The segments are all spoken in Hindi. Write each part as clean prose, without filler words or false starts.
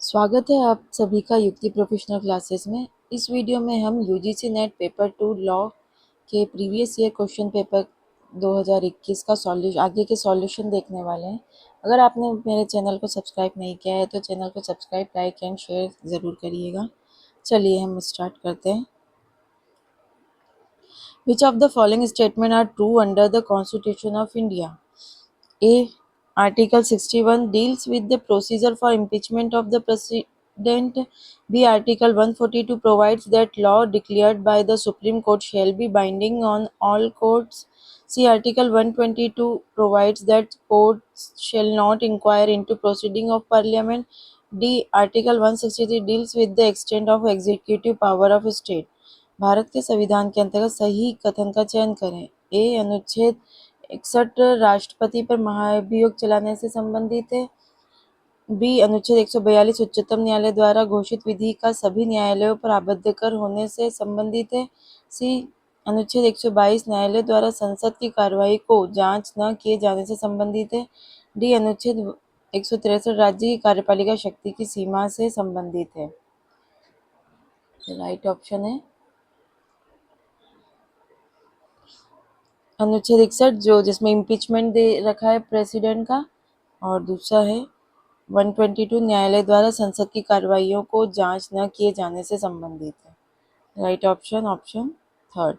स्वागत है आप सभी का युक्ति प्रोफेशनल क्लासेस में। इस वीडियो में हम यूजीसी नेट पेपर 2 लॉ के प्रीवियस ईयर क्वेश्चन पेपर 2021 का सॉल्यूशन आगे के सॉल्यूशन देखने वाले हैं। अगर आपने मेरे चैनल को सब्सक्राइब नहीं किया है तो चैनल को सब्सक्राइब, लाइक एंड शेयर ज़रूर करिएगा। चलिए हम स्टार्ट करते हैं। Which of the following statement are true under the constitution of India? A. Article 61 deals with the procedure for impeachment of the President. B. Article 142 provides that law declared by the Supreme Court shall be binding on all courts. C. Article 122 provides that courts shall not inquire into proceeding of Parliament. D. Article 163 deals with the extent of executive power of state. Bharat के संविधान के अंतर्गत सही कथन का चयन करें। ए. अनुच्छेद 61 राष्ट्रपति पर महाभियोग चलाने से संबंधित है। बी. अनुच्छेद 142 उच्चतम न्यायालय द्वारा घोषित विधि का सभी न्यायालयों पर आबद्धकर होने से संबंधित है। सी. अनुच्छेद 122 न्यायालय द्वारा संसद की कार्यवाही को जांच न किए जाने से संबंधित है। डी. अनुच्छेद 163 राज्य की कार्यपालिका शक्ति की सीमा से संबंधित है। राइट ऑप्शन है अनुच्छेद 61 जो जिसमें इम्पीचमेंट दे रखा है प्रेसिडेंट का, और दूसरा है 122 न्यायालय द्वारा संसद की कार्रवाइयों को जांच न किए जाने से संबंधित है। Right option option third.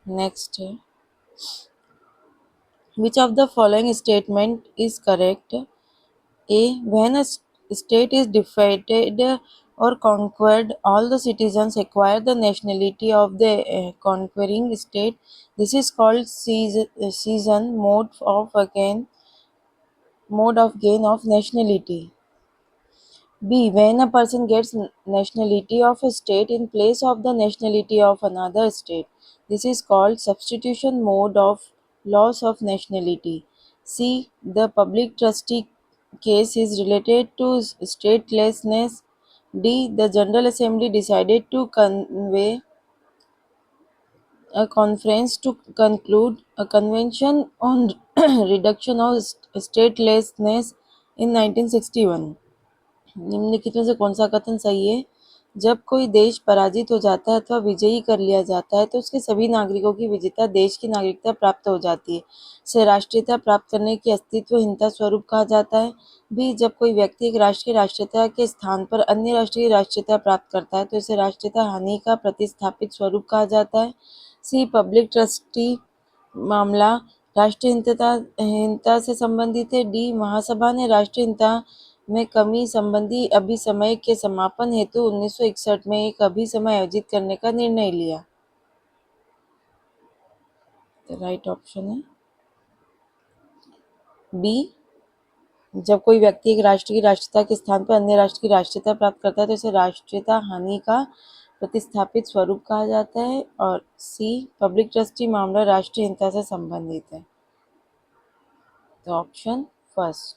Next है which of the following statement is correct? A. When a state is defeated or conquered, all the citizens acquire the nationality of the conquering state. This is called season mode of gain of nationality. B. When a person gets nationality of a state in place of the nationality of another state. This is called substitution mode of loss of nationality. C. The public trustee case is related to statelessness. D. The General Assembly decided to convey a conference to conclude a convention on reduction of statelessness in 1961. निम्नलिखित में से कौन सा कथन सही है? जब कोई देश पराजित हो जाता है अथवा विजयी कर लिया जाता है तो उसके सभी नागरिकों की विजेता देश की नागरिकता प्राप्त हो जाती है। इसे राष्ट्रीयता प्राप्त करने की अस्तित्वहीनता स्वरूप कहा जाता है। भी जब कोई व्यक्ति एक राष्ट्र की राष्ट्रीयता के स्थान पर अन्य राष्ट्र की राष्ट्रीयता प्राप्त करता है तो इसे राष्ट्रीयता हानि का प्रतिस्थापित स्वरूप कहा जाता है। सी. पब्लिक ट्रस्टी मामला राष्ट्रीयहीनता से संबंधित है। डी. महासभा ने राष्ट्रीयहीनता में कमी संबंधी अभिसमय के समापन हेतु 1961 में एक अभिसमय आयोजित करने का निर्णय लिया। तो राइट ऑप्शन है बी। जब कोई व्यक्ति एक राष्ट्र की राष्ट्रीयता के स्थान पर अन्य राष्ट्र की राष्ट्रीयता प्राप्त करता है तो इसे राष्ट्रीयता हानि का प्रतिस्थापित स्वरूप कहा जाता है। और सी. पब्लिक ट्रस्टी मामला राष्ट्रीयहीनता से संबंधित है। तो option first.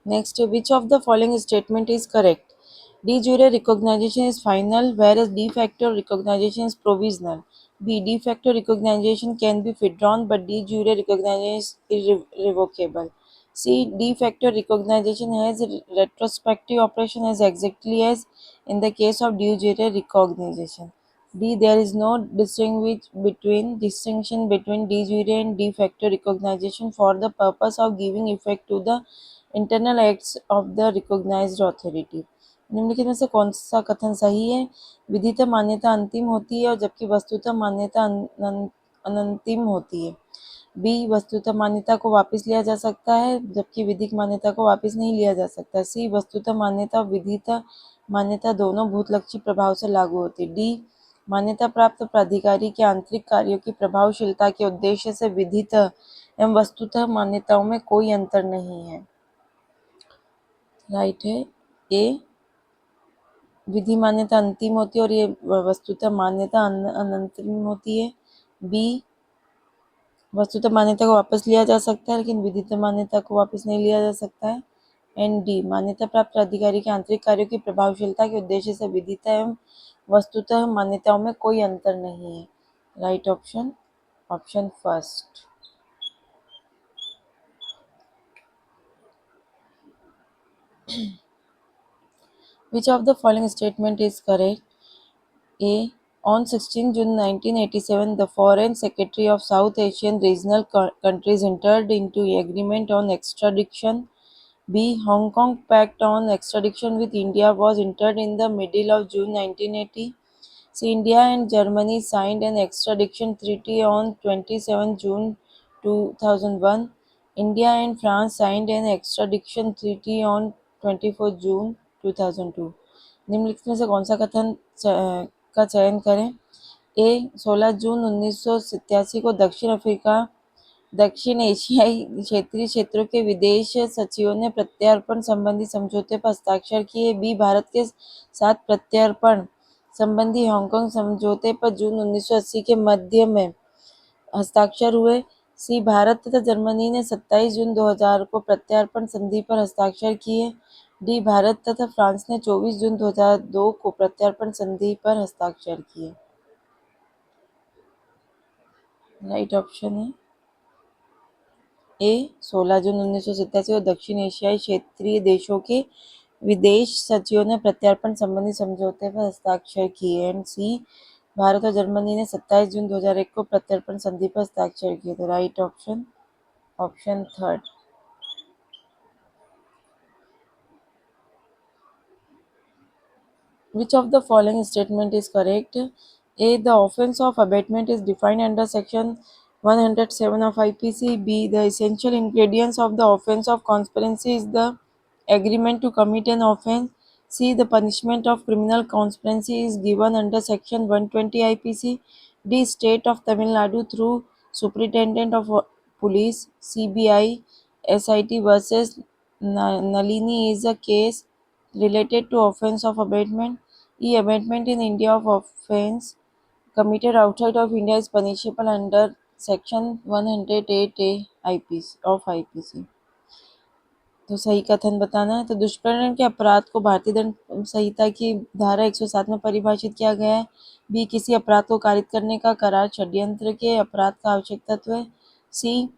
Next, which of the following statement is correct? De jure recognition is final, whereas de facto recognition is provisional. B. De facto recognition can be withdrawn, but de jure recognition is irrevocable. C. De facto recognition has retrospective operation as exactly as in the case of de jure recognition. D. There is no distinction between de jure and de facto recognition for the purpose of giving effect to the internal acts of the recognised authority. निम्नलिखित में से कौन सा कथन सही है? विधितः मान्यता अंतिम होती है और जबकि वस्तुतः मान्यता अनंतिम होती है। बी. वस्तुतः मान्यता को वापस लिया जा सकता है जबकि विधिक मान्यता को वापस नहीं लिया जा सकता। सी. वस्तुतः मान्यता और विधितः मान्यता दोनों भूतलक्षी प्रभाव से लागू होती है। डी. मान्यता प्राप्त प्राधिकारी के आंतरिक कार्यों की प्रभावशीलता के उद्देश्य से विधितः एवं वस्तुतः मान्यताओं में कोई अंतर नहीं है। राइट है ए. विधि मान्यता अंतिम होती है और ये वस्तुतः मान्यता अनंतिम होती है। बी. वस्तुतः मान्यता को वापस लिया जा सकता है लेकिन विधितः मान्यता को वापस नहीं लिया जा सकता है। एंड डी मान्यता प्राप्त अधिकारी के आंतरिक कार्यों की प्रभावशीलता के उद्देश्य से विधिता एवं वस्तुतः मान्यताओं में कोई अंतर नहीं है। Right option option first. Which of the following statement is correct? A. On 16 June 1987, the Foreign Secretary of South Asian regional countries entered into agreement on extradition. B. Hong Kong Pact on extradition with India was entered in the middle of June 1980. C. India and Germany signed an extradition treaty on 27 June 2001. India and France signed an extradition treaty on 24 June 2002. निम्नलिखित में से कौन सा कथन का चयन करें? ए 16 जून 1987 को दक्षिण एशियाई क्षेत्रीय क्षेत्रों के विदेश सचिवों ने प्रत्यार्पण संबंधी समझौते पर हस्ताक्षर किए। बी भारत के साथ प्रत्यार्पण संबंधी हांगकांग समझौते पर जून 1980 के मध्य में हस्ताक्षर हुए। सी भारत तथा जर्मनी ने 27 जून 2000 को प्रत्यार्पण संधि पर हस्ताक्षर किए। डी भारत तथा फ्रांस ने 24 जून 2002 को प्रत्यार्पण संधि पर हस्ताक्षर किए। राइट ऑप्शन है ए 16 जून 1987 को दक्षिण एशियाई क्षेत्रीय देशों के विदेश सचिवों ने प्रत्यार्पण संबंधी समझौते पर हस्ताक्षर किए। एंड सी भारत और जर्मनी ने 27 जून 2001 को प्रत्यार्पण संधि पर हस्ताक्षर किए। तो right option option third. Which of the following statement is correct? A. The offence of abatement is defined under section 107 of IPC. B. The essential ingredients of the offence of conspiracy is the agreement to commit an offence. C. The punishment of criminal conspiracy is given under section 120 IPC. D. State of Tamil Nadu through Superintendent of Police CBI SIT versus Nalini is a case related to offence of abatement. E. Abatement in India of offence committed outside of India is punishable under section 108A IPC of IPC. तो सही कथन बताना है। तो दुष्प्रेरण के अपराध को भारतीय दंड संहिता की धारा 107 में परिभाषित किया गया है। बी किसी अपराध को कारित करने का करार षड्यंत्र के अपराध का आवश्यक तत्व है। सी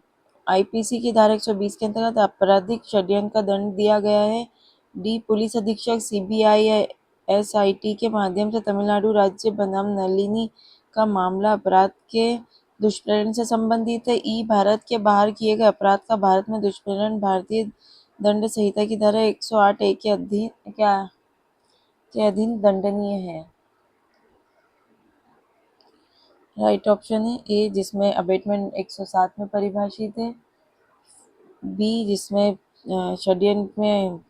आईपीसी की धारा 120 के अंतर्गत आपराधिक षड्यंत्र का दंड दिया गया है। डी पुलिस अधीक्षक सीबीआई एसआईटी के माध्यम से तमिलनाडु राज्य बनाम नलिनी का मामला अपराध के दुष्प्रेरण से संबंधित है। ई भारत के बाहर किए गए अपराध का भारत में दुष्प्रेरण भारतीय दंड संहिता की धारा 108 ए के अधीन दंडनीय है। राइट ऑप्शन है ए जिसमें अबेटमेंट 107 में परिभाषित है। बी जिसमें षड्यंत्र में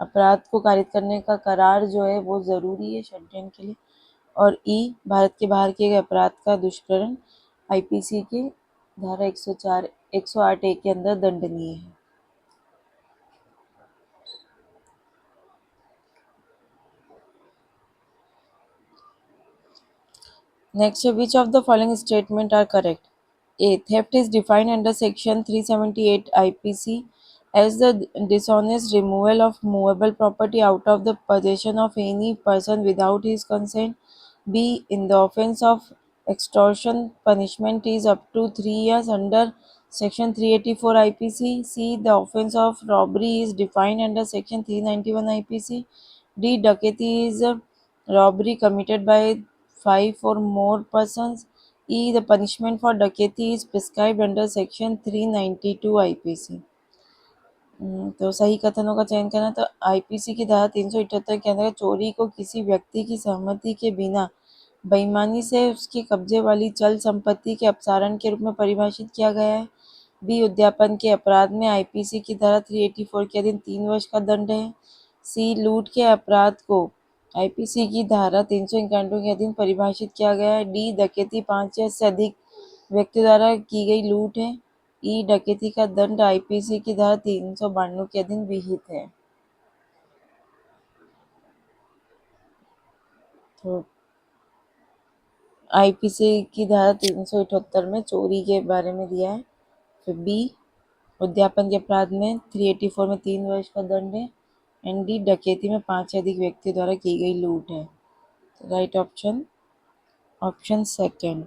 अपराध को कारित करने का करार जो है वो जरूरी है षड्यंत्र के लिए। और ई भारत के बाहर किए गए अपराध का दुष्प्रेरण आईपीसी की धारा 108 ए के अंदर दंडनीय है। Next, which of the following statements are correct? A. Theft is defined under Section 378 IPC as the dishonest removal of movable property out of the possession of any person without his consent. B. In the offence of extortion, punishment is up to 3 years under Section 384 IPC. C. The offence of robbery is defined under Section 391 IPC. D. Dacoity is a robbery committed by 5 or more persons. E. The punishment for dacoity is prescribed under Section 392 IPC. तो सही कथनों का चयन करना। तो आईपीसी की धारा 378 के अंतर्गत चोरी को किसी व्यक्ति की सहमति के बिना बेईमानी से उसके कब्जे वाली चल संपत्ति के अपसारण के रूप में परिभाषित किया गया है। बी उद्यापन के अपराध में आईपीसी की धारा 384 के अधीन 3 वर्ष का दंड है। सी लूट के अपराध को आईपीसी की धारा 391 के अधीन परिभाषित किया गया है। डी डकैती 5 या से अधिक व्यक्ति द्वारा की गई लूट है। ई डकैती का दंड आईपीसी की धारा 392 के अधीन विहित है। तो आईपीसी की धारा 378 में चोरी के बारे में दिया है। फिर बी उद्यापन के अपराध में 384 में 3 वर्ष का दंड है। एंड डी डकैती में 5 से अधिक व्यक्तियों द्वारा की गई लूट है। Right option option second.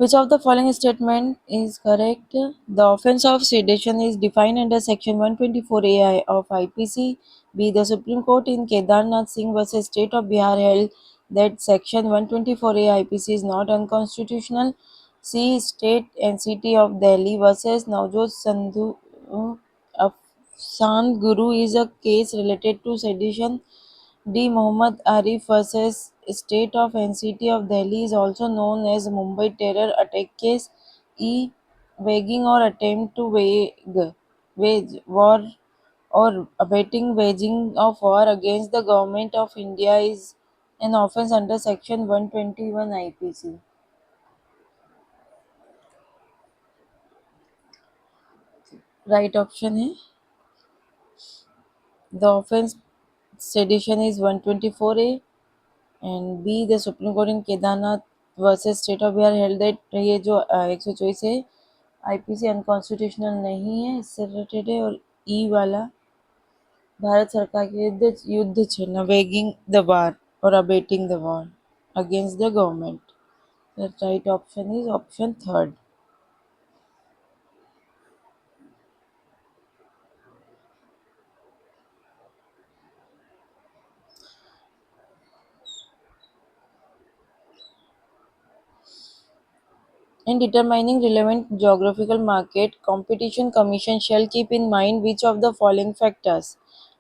Which of the following statement is correct? The offence of sedition is defined under Section 124AI of IPC. B. The Supreme Court in Kedarnath Singh versus State of Bihar held that Section 124A IPC is not unconstitutional. C. State and City of Delhi versus Navjot Sandhu Afsan Guru is a case related to sedition. D. Mohammad Arif vs. State of NCT of Delhi is also known as Mumbai terror attack case. E. Waging or attempt to wage war or abetting waging of war against the government of India is an offence under Section 121 IPC. Right option है the offence sedition is 124A and B. The Supreme Court in Kedarnath versus State of Bihar held that ये जो 124 है आईपीसी अनकॉन्स्टिट्यूशनल नहीं है, इससे रिलेटेड है। और ई वाला भारत सरकार के विरुद्ध युद्ध छेड़ना, वेगिंग द वार और abetting the war against the government. The right option is option third. In determining relevant geographical market, Competition Commission shall keep in mind which of the following factors: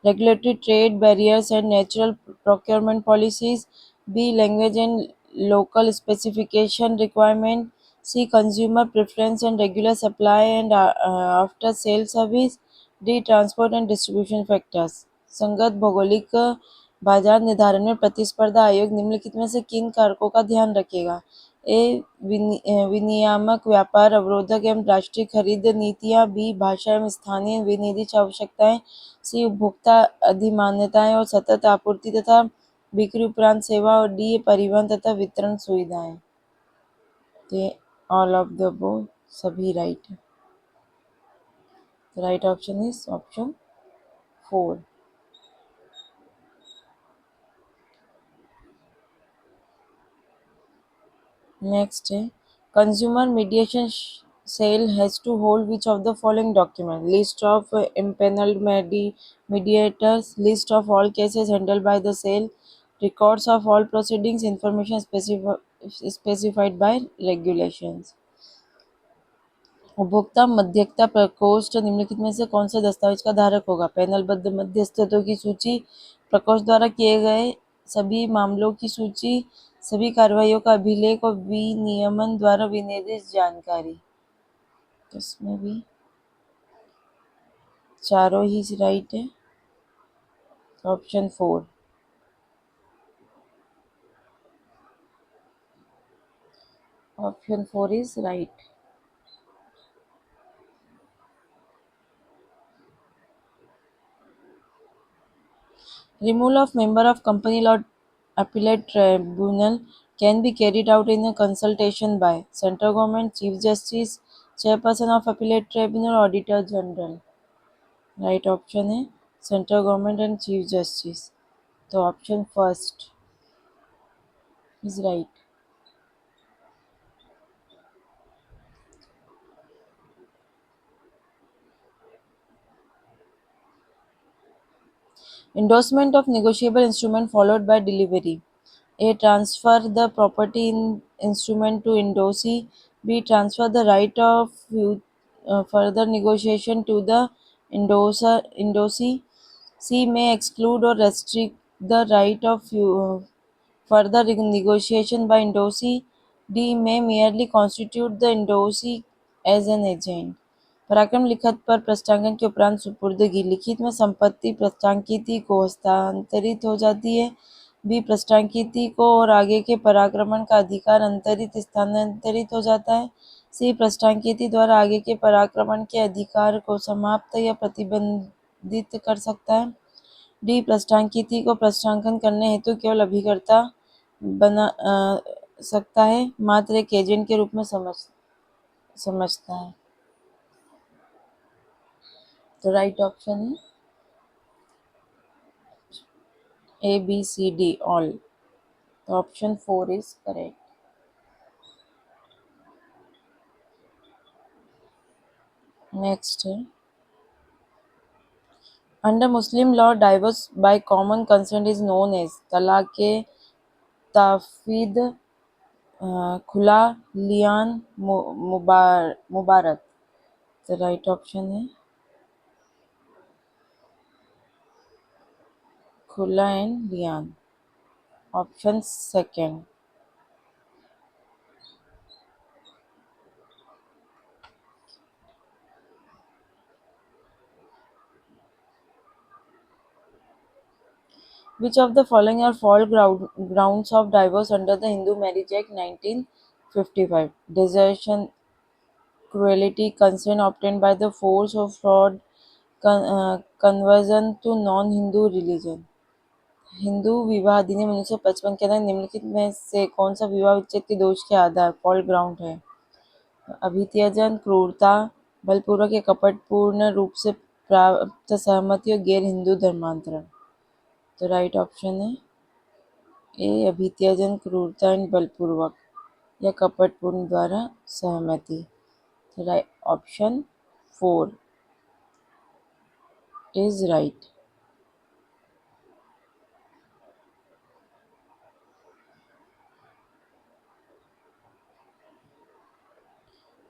regulatory trade barriers and natural procurement policies, B. language and local specification requirement, C. consumer preference and regular supply and after sale service, D. transport and distribution factors। संगत भौगोलिक बाजार निर्धारण में प्रतिस्पर्धा आयोग निम्नलिखित में से किन कारकों का ध्यान रखेगा? ए. विनियामक व्यापार अवरोधक एवं राष्ट्रीय खरीद नीतियां, बी. भाषा एवं स्थानीय विनिर्दिष्ट आवश्यकताएं, सी. उपभोक्ता अधिमान्यताएं और सतत आपूर्ति तथा बिक्री उपरांत सेवा, और डी. परिवहन तथा वितरण सुविधाएं। ये ऑल ऑफ द अबव सभी राइट है। Right option is option 4। Next है consumer mediation cell has to hold which of the following document: list of impaneled mediators, list of all cases handled by the sale, records of all proceedings, information specified by regulations। उपभोक्ता मध्यस्थता प्रकोष्ठ निम्नलिखित में से कौन से दस्तावेज का धारक होगा? पैनलबद्ध मध्यस्थों की सूची, प्रकोष्ठ द्वारा किए गए सभी मामलों की सूची, सभी कार्रवाइयों का अभिलेख और विनियमन द्वारा विनिर्दिष्ट जानकारी। तो इसमें भी चारों ही राइट है। Option 4। Option 4 is right. Removal of member of company law appellate tribunal can be carried out in a consultation by central government, chief justice, chairperson of appellate tribunal, auditor general। Right option है central government and chief justice. तो option first is right. Endorsement of negotiable instrument followed by delivery. A. Transfer the property in instrument to endorsee. B. Transfer the right of further negotiation to the endorsee. C. May exclude or restrict the right of further negotiation by endorsee. D. May merely constitute the endorsee as an agent। पराक्रम लिखत पर प्रष्टांकन के उपरांत सुपुर्दगी लिखित में संपत्ति प्रष्टांकित को हस्तांतरित हो जाती है। बी. प्रष्टांकित को और आगे के पराक्रमण का अधिकार अंतरित स्थानांतरित हो जाता है। सी. प्रष्टांकित द्वारा आगे के पराक्रमण के अधिकार को समाप्त या प्रतिबंधित कर सकता है। डी पृष्ठांकित को पृष्ठांकन करने हेतु केवल अभिकर्ता बना सकता है, मात्र एक एजेंट के रूप में समझता है। तो राइट ऑप्शन है A B C D all. तो ऑप्शन 4 इज करेक्ट। नेक्स्ट है, under Muslim law divorce by common consent is known as तलाक ताफीद, खुला, लियान, मुबारक। तो राइट ऑप्शन है खुला and Lian, option second. Which of the following are false grounds of divorce under the Hindu Marriage Act 1955? Desertion, cruelty, consent obtained by the force of fraud, conversion to non-Hindu religion। Hindu विवाह अधिनियम 1955 के अंदर निम्नलिखित में से कौन सा विवाह विच्छेद के दोष के आधार फॉल्ट ग्राउंड है? अभित्यजन, क्रूरता, बलपूर्वक या कपटपूर्ण रूप से प्राप्त सहमति और गैर हिंदू धर्मांतरण। तो राइट ऑप्शन है ए अभित्यजन, क्रूरता एंड बलपूर्वक या कपटपूर्ण द्वारा सहमति। तो right option 4 is right.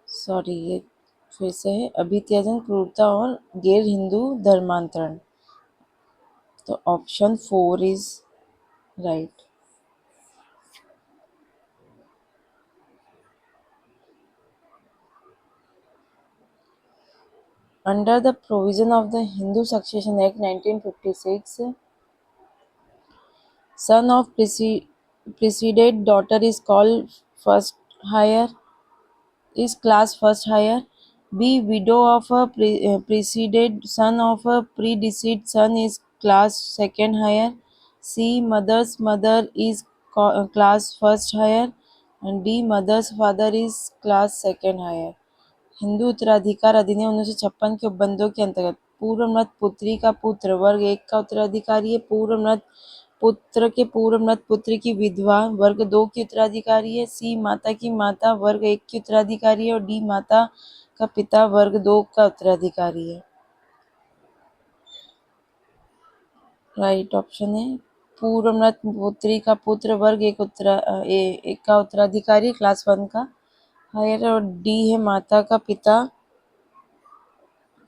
Sorry, ये फिर से है अभित्यजन, क्रूरता और गैर हिंदू धर्मांतरण। तो option 4 is right. Under the provision of the Hindu Succession Act 1956, son of preceded daughter is called first hire, is class first hire. B. Widow of a preceded son of a predeceased son is class second hire. C. Mother's mother is class first hire. And D. Mother's father is class second hire। Hindu उत्तराधिकार अधिनियम 1956 के उपबंधों के अंतर्गत पूर्व मृत पुत्री का पुत्र वर्ग 1 का उत्तराधिकारी है, पूर्व मृत पुत्र के पूर्व मृत पुत्री की विधवा वर्ग 2 की उत्तराधिकारी है। सी माता की माता वर्ग 1 की उत्तराधिकारी है और डी माता का पिता वर्ग 2 का उत्तराधिकारी है। राइट ऑप्शन है पूर्व मृत पुत्री का पुत्र वर्ग एक का उत्तराधिकारी क्लास 1 का हायर और डी है माता का पिता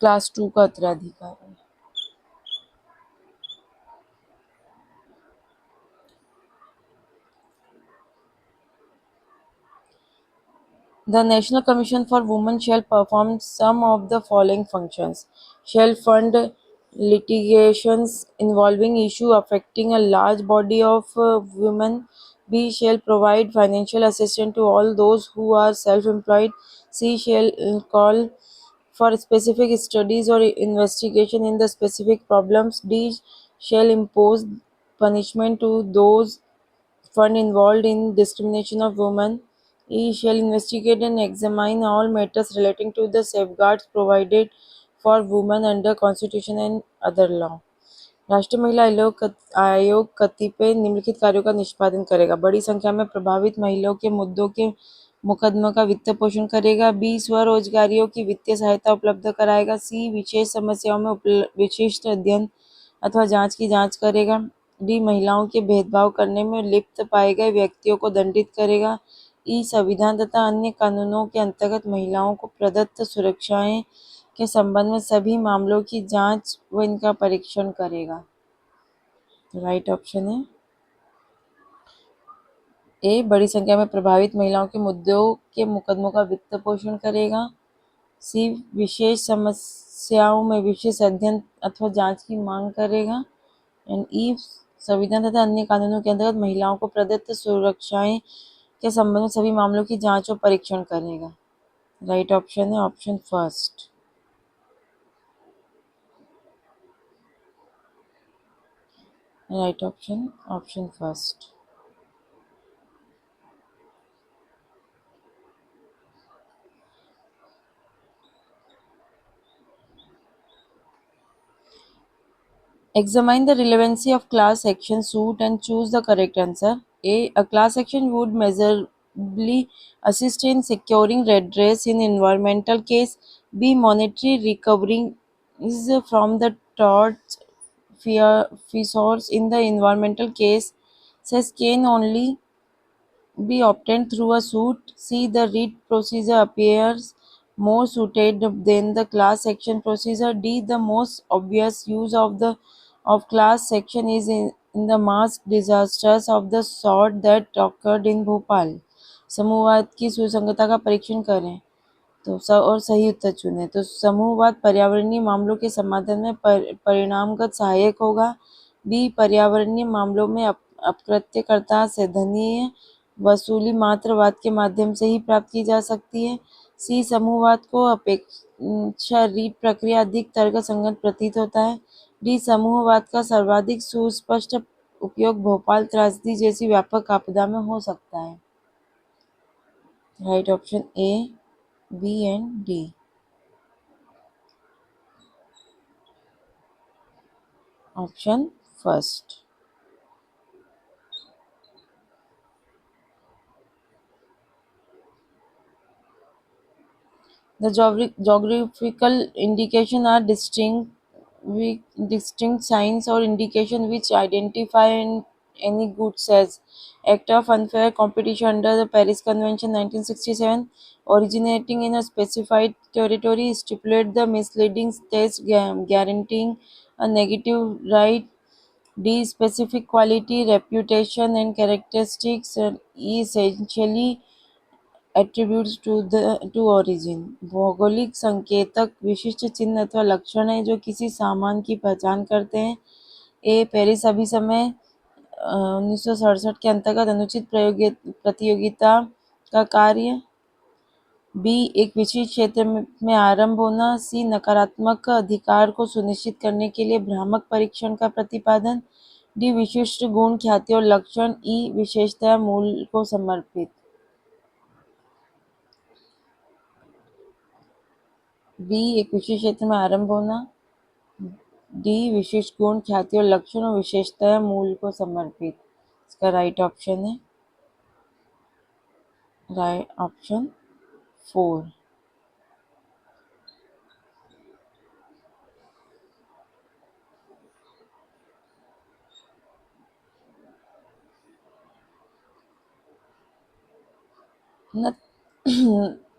क्लास 2 का उत्तराधिकारी। The National Commission for Women shall perform some of the following functions: shall fund litigations involving issues affecting a large body of women. B. Shall provide financial assistance to all those who are self-employed. C. Shall call for specific studies or investigation in the specific problems. D. Shall impose punishment to those fund involved in discrimination of women. E. Shall investigate and examine all matters relating to the safeguards provided for women under Constitution and other law। राष्ट्रीय महिला आयोग कतिपय निम्नलिखित कार्यों का निष्पादन करेगा: बड़ी संख्या में प्रभावित महिलाओं के मुद्दों के मुकदमों का वित्त पोषण करेगा। बी. स्वरोजगारियों की वित्तीय सहायता उपलब्ध कराएगा। सी. विशेष समस्याओं में विशिष्ट अध्ययन अथवा जांच की जांच करेगा। डी. महिलाओं के भेदभाव करने में लिप्त पाए गए व्यक्तियों को दंडित करेगा। ई. संविधान तथा अन्य कानूनों के अंतर्गत महिलाओं को प्रदत्त सुरक्षाएं के संबंध में सभी मामलों की जांच व इनका परीक्षण करेगा। राइट ऑप्शन है ए. बड़ी संख्या में प्रभावित महिलाओं के मुद्दों के मुकदमों का वित्त पोषण करेगा। सी. विशेष समस्याओं में विशेष अध्ययन अथवा जांच की मांग करेगा। एंड ई. संविधान तथा अन्य कानूनों के अंतर्गत महिलाओं को प्रदत्त सुरक्षाएं के संबंध में सभी मामलों की जांच और परीक्षण करेगा। राइट ऑप्शन है option first. Right option, option first. Examine the relevancy of class action suit and choose the correct answer. A class action would measurably assist in securing redress in environmental case. B. Monetary recovery is from the tort feasors in the environmental case. Says can only be obtained through a suit. C. The writ procedure appears more suited than the class action procedure. D. The most obvious use of class action is in the mass disasters of the sort that occurred in Bhopal. समूहवाद की सुसंगतता का परीक्षण करें तो और सही उत्तर चुनें। तो समूहवाद पर्यावरणीय मामलों के समाधान में परिणामगत सहायक होगा। बी पर्यावरणीय मामलों में अपकृत्यकर्ता से धनीय वसूली मात्रवाद के माध्यम से ही प्राप्त की जा सकती है। सी समूहवाद को अपेक्षाकृत प्रक्रिया अधिक तर्कसंगत प्रतीत होता है। डी समूहवाद का सर्वाधिक सुस्पष्ट उपयोग भोपाल त्रासदी जैसी व्यापक आपदा में हो सकता है। Right option A, B and D. Option first. The geographical indication are distinct signs or indication which identify any goods as act of unfair competition under the Paris Convention 1967 originating in a specified territory stipulate the misleading test guaranteeing a negative right. D specific quality, reputation and characteristics essentially attributes to origin. भौगोलिक संकेतक विशिष्ट चिन्ह अथवा लक्षण हैं जो किसी सामान की पहचान करते हैं। ए पेरिस अभिसमय 1967 के अंतर्गत अनुचित प्रतियोगिता का कार्य। बी एक विशिष्ट क्षेत्र में आरंभ होना। सी नकारात्मक अधिकार को सुनिश्चित करने के लिए भ्रामक परीक्षण का प्रतिपादन। डी विशिष्ट गुण ख्याति और लक्षण। ई विशेषता मूल को समर्पित। बी एक विशेष क्षेत्र में आरंभ होना। डी विशिष्ट गुण ख्याति और लक्षण और विशेषताएं मूल को समर्पित। इसका राइट ऑप्शन है right option 4।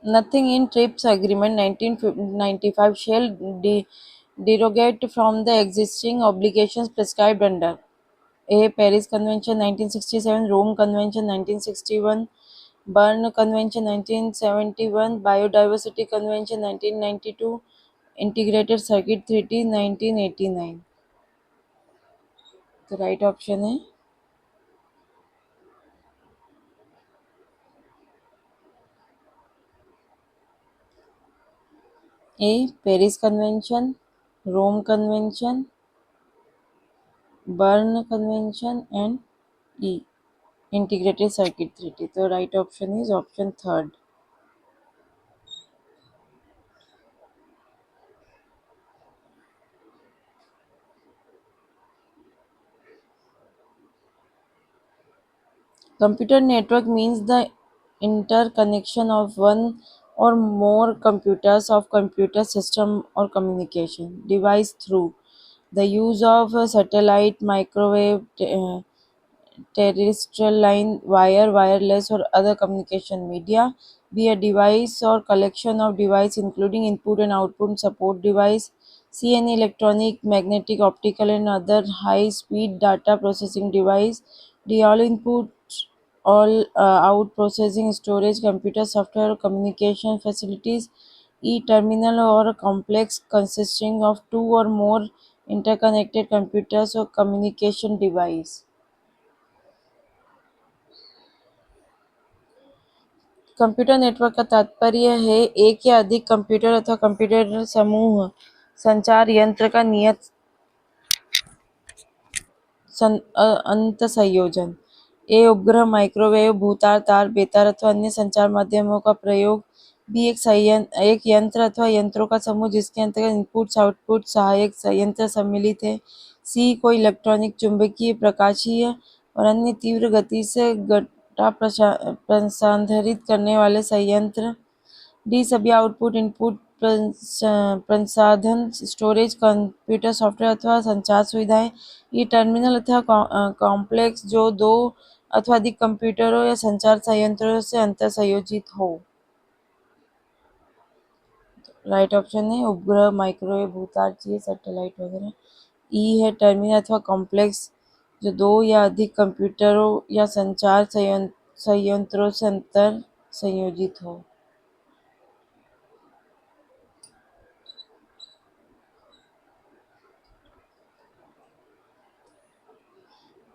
Nothing in TRIPS Agreement 1995 shall derogate from the existing obligations prescribed under A. Paris Convention 1967, Rome Convention 1961, Berne Convention 1971, Biodiversity Convention 1992, Integrated Circuit Treaty 1989। तो राइट ऑप्शन है A Paris convention, Rome convention, Berne convention and E integrated circuit treaty. तो right option is option third. Computer network means the interconnection of one or more computers of computer system or communication device through the use of a satellite, microwave, terrestrial line, wire, wireless, or other communication media. Be a device or collection of device including input and output support device. C any electronic, magnetic, optical, and other high-speed data processing device. D all input, all out processing, storage, computer software, communication facilities. E terminal or a complex consisting of two or more interconnected computers or communication device. Computer network का तात्पर्य है एक या अधिक कंप्यूटर अथवा कंप्यूटर समूह संचार यंत्र का नियत अंत संयोजन। ए उपग्रह, माइक्रोवेव, भूतार, तार, बेतार अथवा अन्य संचार माध्यमों का प्रयोग। बी एक यंत्र अथवा यंत्रों का समूह जिसके अंतर्गत इनपुट्स आउटपुट सहायक यंत्र सम्मिलित है। सी कोई इलेक्ट्रॉनिक, चुंबकीय, प्रकाशीय और अन्य तीव्र गति से डाटा प्रसारित करने वाले संयंत्र। डी सभी आउटपुट इनपुट प्रसाधन, स्टोरेज, कंप्यूटर सॉफ्टवेयर अथवा संचार सुविधाएं। ई टर्मिनल अथवा कॉम्प्लेक्स जो दो अथवा अधिक कंप्यूटरों या संचार संयंत्रों से अंतर संयोजित हो। राइट ऑप्शन है उपग्रह, माइक्रोवेव, भूतार, चाहिए सैटेलाइट वगैरह। ई है टर्मिनल अथवा कॉम्प्लेक्स जो दो या अधिक कंप्यूटरों या संचार संयंत्रों से अंतर संयोजित हो।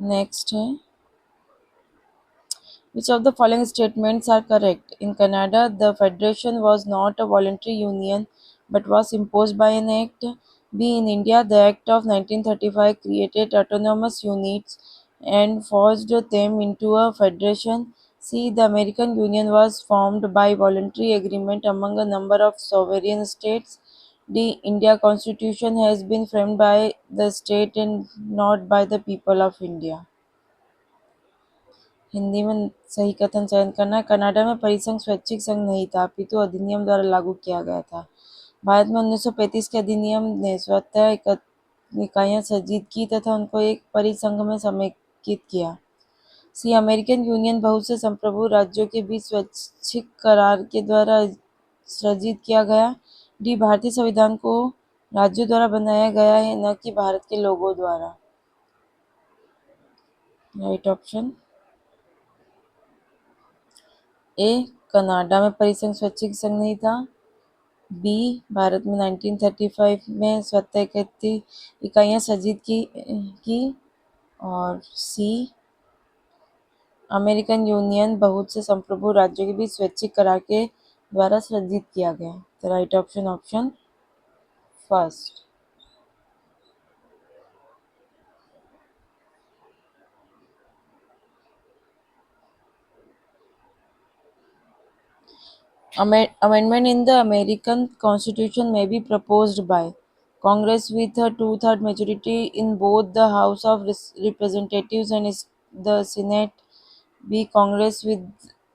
नेक्स्ट है, which of the following statements are correct? In Canada, the federation was not a voluntary union but was imposed by an act. B. In India, the Act of 1935 created autonomous units and forced them into a federation. C. The American Union was formed by voluntary agreement among a number of sovereign states. D. India Constitution has been framed by the state and not by the people of India. Hindi में सही कथन चयन करना है। कनाडा में परिसंघ स्वैच्छिक संघ नहीं था, अपितु अधिनियम द्वारा लागू किया गया था। भारत में 1935 के अधिनियम ने स्वतः इकाइयां सृजित की तथा उनको एक परिसंघ में समेकित किया। सी अमेरिकन यूनियन बहुत से संप्रभु राज्यों के बीच स्वैच्छिक करार के द्वारा सृजित किया गया। डी भारतीय संविधान को राज्यों द्वारा बनाया गया है, न कि भारत के लोगों द्वारा। राइट ऑप्शन ए कनाडा में परिसंघ स्वैच्छिक संघ नहीं था। बी भारत में 1935 में स्वतः इकाइयां सृजित की। और सी अमेरिकन यूनियन बहुत से संप्रभु राज्यों के बीच स्वैच्छिक करार के द्वारा सृजित किया गया। तो right option first. Amendment in the American Constitution may be proposed by Congress with a two-third majority in both the House of Representatives and the Senate. B. Congress with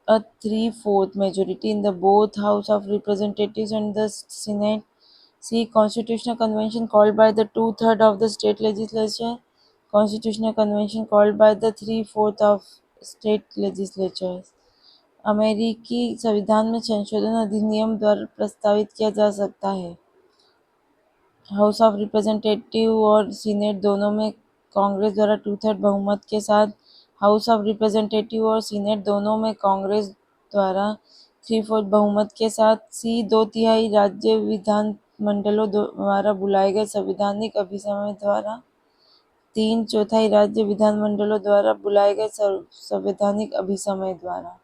a three-fourth majority in the both House of Representatives and the Senate. C. Constitutional Convention called by the two-third of the state legislature. Constitutional Convention called by the three-fourth of state legislatures. अमेरिकी संविधान में संशोधन अधिनियम द्वारा प्रस्तावित किया जा सकता है। हाउस ऑफ रिप्रेजेंटेटिव और सीनेट दोनों में कांग्रेस द्वारा टू-थर्ड बहुमत के साथ। हाउस ऑफ रिप्रेजेंटेटिव और सीनेट दोनों में कांग्रेस द्वारा थ्री-फोर्थ बहुमत के साथ। सी दो तिहाई राज्य विधानमंडलों द्वारा बुलाए गए संवैधानिक अभिसमय द्वारा। तीन चौथाई राज्य विधानमंडलों द्वारा बुलाए गए संवैधानिक अभिसमय द्वारा।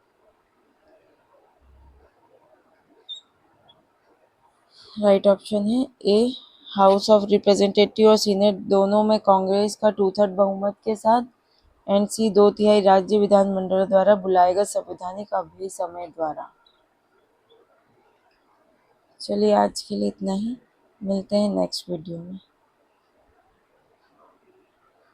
राइट ऑप्शन है ए हाउस ऑफ रिप्रेजेंटेटिव और सीनेट दोनों में कांग्रेस का टू-थर्ड बहुमत के साथ। एंड सी दो तिहाई राज्य विधानमंडलों द्वारा बुलाए गए संवैधानिक अभिसमय द्वारा। चलिए आज के लिए इतना ही, मिलते हैं नेक्स्ट वीडियो में।